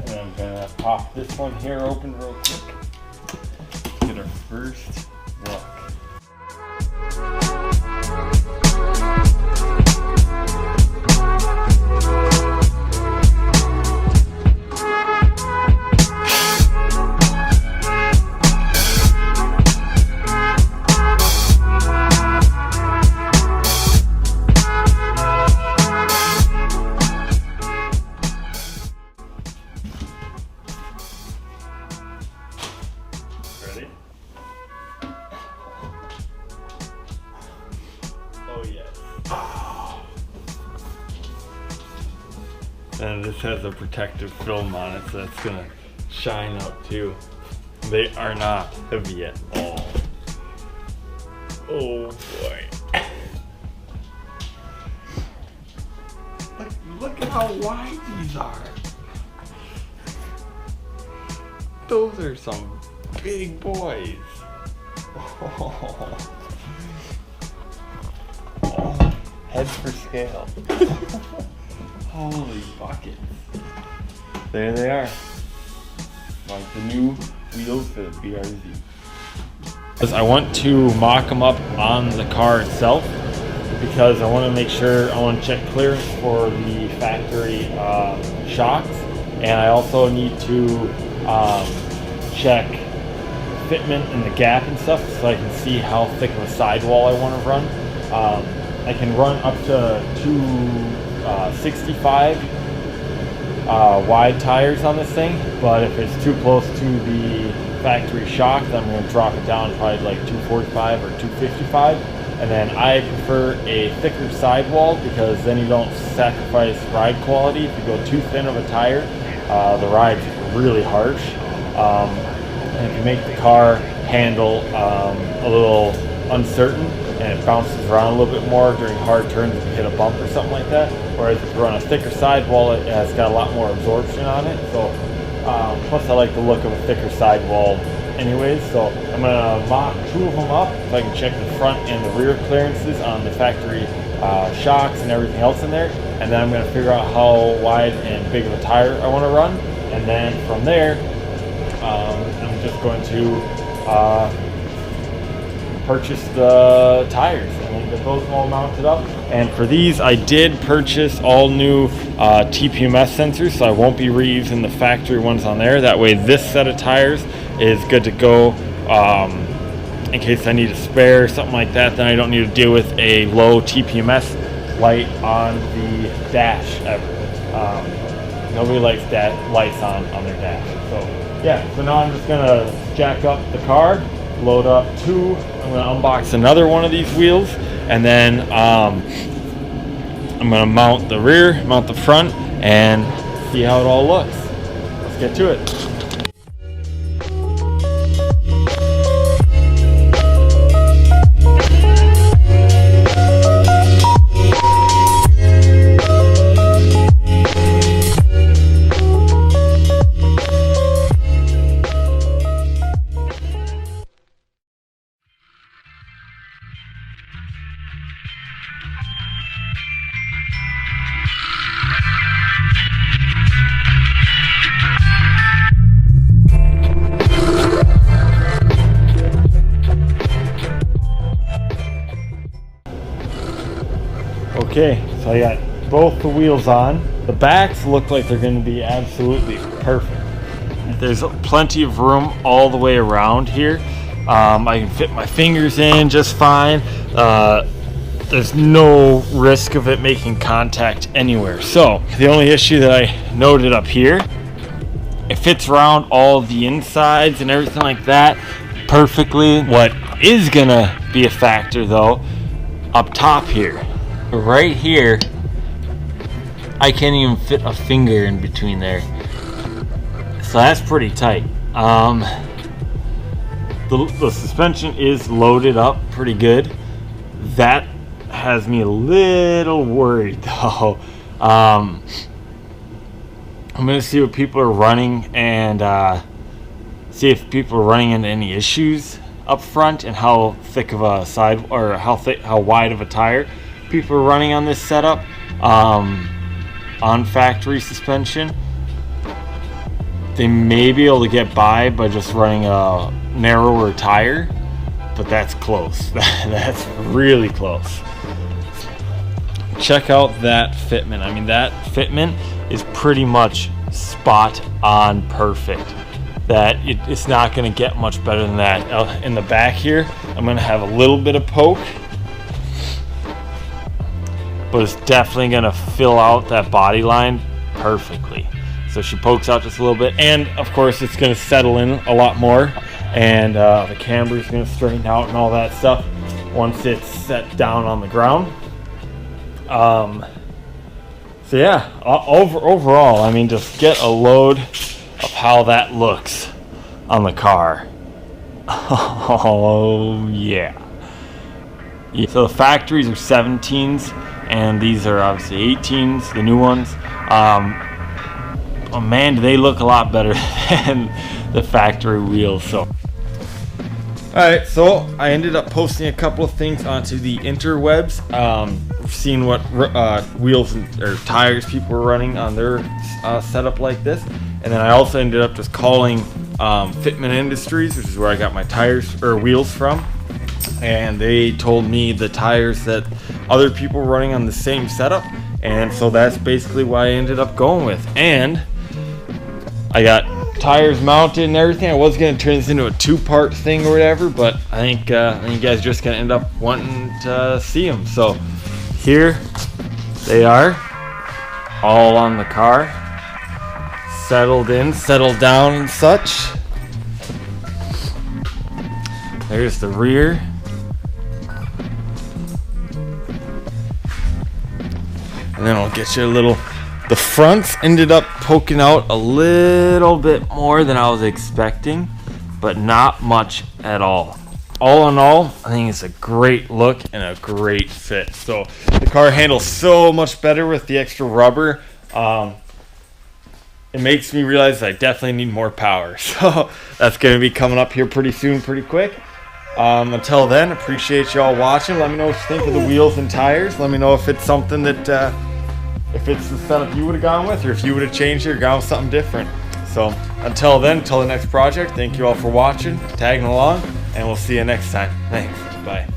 and I'm gonna pop this one here open real quick. Get our first look. Ready? Oh yes. And this has a protective film on it, so that's gonna shine out too. They are not heavy at all. Oh boy. Look at how wide these are. Those are some big boys. Oh. Oh, heads for scale. Holy buckets. There they are. Like the new wheels for the BRZ. I want to mock them up on the car itself because I want to make sure, I want to check clearance for the factory shocks, and I also need to check fitment and the gap and stuff so I can see how thick of a sidewall I want to run. I can run up to 265 wide tires on this thing, but if it's too close to the factory shock, then I'm going to drop it down probably like 245 or 255. And then I prefer a thicker sidewall because then you don't sacrifice ride quality. If you go too thin of a tire, the ride's really harsh. And if you make the car handle a little uncertain and it bounces around a little bit more during hard turns if you hit a bump or something like that. Whereas if you run a thicker sidewall, it has got a lot more absorption on it. So plus I like the look of a thicker sidewall anyways. So I'm gonna mock 2 of them up so I can check the front and the rear clearances on the factory shocks and everything else in there. And then I'm gonna figure out how wide and big of a tire I want to run. And then from there, I'm just going to purchase the tires and get those all mounted up. And for these, I did purchase all new TPMS sensors, so I won't be reusing the factory ones on there. That way this set of tires is good to go in case I need a spare or something like that. Then I don't need to deal with a low TPMS light on the dash ever. Nobody likes lights on their dash. So yeah, so now I'm just gonna jack up the car, load up 2. I'm gonna unbox another one of these wheels, and then I'm gonna mount the rear, mount the front, and see how it all looks. Let's get to it. Okay, so I got both the wheels on. The backs look like they're going to be absolutely perfect. There's plenty of room all the way around here. I can fit my fingers in just fine. There's no risk of it making contact anywhere. So the only issue that I noted up here, it fits around all the insides and everything like that perfectly. What is gonna be a factor though, up top here, right here, I can't even fit a finger in between there. So that's pretty tight. The suspension is loaded up pretty good. That has me a little worried though. I'm gonna see what people are running and see if people are running into any issues up front and how thick of a side or how wide of a tire people are running on this setup on factory suspension. they may be able to get by just running a narrower tire, but that's close. That's really close. Check out that fitment. I mean, that fitment is pretty much spot on perfect. It's not going to get much better than that. In the back here, I'm going to have a little bit of poke, but it's definitely going to fill out that body line perfectly. So she pokes out just a little bit, and of course it's going to settle in a lot more, and the camber is going to straighten out and all that stuff once it's set down on the ground. So yeah, overall, I mean, just get a load of how that looks on the car. Oh yeah. So the factories are 17s, and these are obviously 18s, the new ones. Oh man, do they look a lot better than the factory wheels. So alright, so I ended up posting a couple of things onto the interwebs, seeing what wheels or tires people were running on their setup like this. And then I also ended up just calling Fitment Industries, which is where I got my tires or wheels from, and they told me the tires that other people were running on the same setup, and so that's basically what I ended up going with. And I got tires mounted and everything. I was going to turn this into a two-part thing or whatever, but I think you guys are just going to end up wanting to see them. So here they are, all on the car, settled in, settled down and such. There's the rear. And then I'll get you a little. The fronts ended up poking out a little bit more than I was expecting, but not much at all. All in all, I think it's a great look and a great fit. So the car handles so much better with the extra rubber. It makes me realize I definitely need more power. So that's going to be coming up here pretty soon, pretty quick. Until then, appreciate y'all watching. Let me know what you think of the wheels and tires. Let me know if it's something that, if it's the setup you would have gone with, or if you would have changed it or gone with something different. So until then, until the next project, thank you all for watching, tagging along, and we'll see you next time. Thanks. Bye.